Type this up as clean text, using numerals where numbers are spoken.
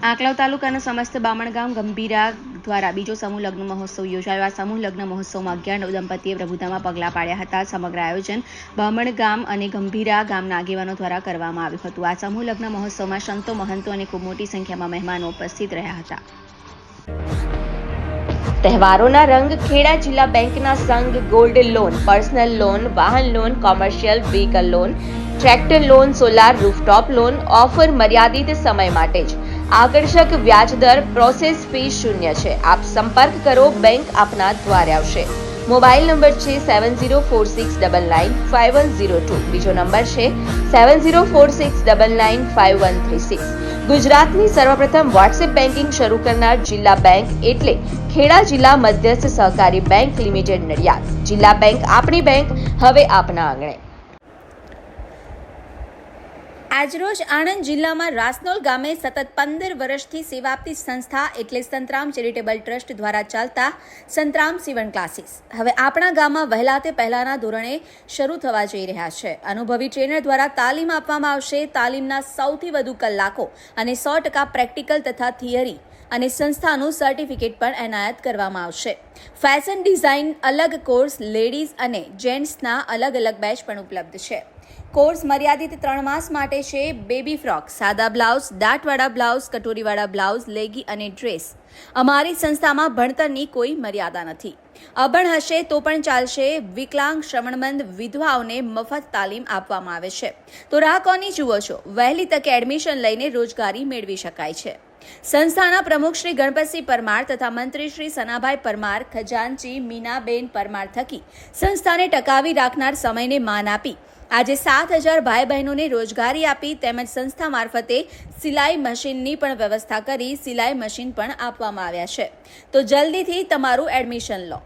આંકલાવ તાલુકાના સમસ્ત બામણગામ ગંભીરા દ્વારા બીજો સમૂહ લગ્ન મહોત્સવ યોજાયો। આ સમૂહ લગ્ન મહોત્સવમાં 11 દંપતીએ પ્રભુતામાં પગલાં પાડ્યા હતા। સમગ્ર આયોજન બામણગામ અને ગંભીરા ગામના આગેવાનો દ્વારા કરવામાં આવ્યું હતું। આ સમૂહ લગ્ન મહોત્સવમાં સંતો, મહંતો અને ખૂબ મોટી સંખ્યામાં મહેમાનો ઉપસ્થિત રહ્યા હતા। તહેવારોના રંગ ખેડા જિલ્લા બેંકના સંઘ ગોલ્ડ લોન, પર્સનલ લોન, વાહન loan, commercial vehicle loan, tractor loan, solar rooftop loan offer મર્યાદિત સમય માટે જ। આકર્ષક વ્યાજ દર, પ્રોસેસ ફી શૂન્ય છે। આપ સંપર્ક કરો, બેંક આપના દ્વારે આવશે। મોબાઈલ નંબર છે 7046995102। બીજો નંબર છે 7046995136। ગુજરાતની સર્વપ્રથમ વોટ્સએપ બેન્કિંગ શરૂ કરનાર જિલ્લા બેંક એટલે ખેડા જિલ્લા મધ્યસ્થ સહકારી બેંક લિમિટેડ નડિયાદ। જિલ્લા બેંક આપણી બેંક, હવે આપના આંગણે। આજરોજ આણંદ જિલ્લામાં રાસનોલ ગામે સતત 15 વર્ષથી સેવા આપતી સંસ્થા એટલે સંતરામ ચેરિટેબલ ટ્રસ્ટ દ્વારા ચાલતા સંતરામ સીવણ ક્લાસીસ હવે આપણા ગામમાં વહેલા તે પહેલાના ધોરણે શરૂ થવા જઈ રહ્યા છે। અનુભવી ટ્રેનર દ્વારા તાલીમ આપવામાં આવશે। તાલીમના સૌથી વધુ કલાકો અને 100% પ્રેક્ટિકલ તથા થિયરી અને સંસ્થાનું સર્ટિફિકેટ પણ એનાયત કરવામાં આવશે। ફેશન ડિઝાઇન અલગ કોર્સ, લેડીઝ અને જેન્ટ્સના અલગ અલગ બેચ પણ ઉપલબ્ધ છે। કોર્સ મર્યાદિત 3 માસ માટે છે। બેબી ફ્રોક, સાદા બ્લાઉઝ, દાંતવાળા બ્લાઉઝ, કટોરીવાળા બ્લાઉઝ, લેગી અને ડ્રેસ। અમારી સંસ્થામાં ભણતરની કોઈ મર્યાદા નથી। અભણ હશે તો પણ ચાલશે। વિકલાંગ, શ્રવણમંદ, વિધવાઓને મફત તાલીમ આપવામાં આવે છે। તો રાહ કોની જુઓ છો? વહેલી તકે એડમિશન લઈને રોજગારી મેળવી શકાય છે। સંસ્થાના પ્રમુખ શ્રી ગણપતસિંહ પરમાર તથા મંત્રી શ્રી સનાભાઈ પરમાર, ખજાનચી મીનાબેન પરમાર થકી સંસ્થાને ટકાવી રાખનાર સમયને માન આપી આજે 7000 ભાઈ બહેનોને રોજગારી આપી તેમજ સંસ્થા મારફતે સિલાઈ મશીનની પણ વ્યવસ્થા કરી સિલાઈ મશીન પણ આપવામાં આવ્યા છે। તો જલ્દીથી તમારું એડમિશન લો।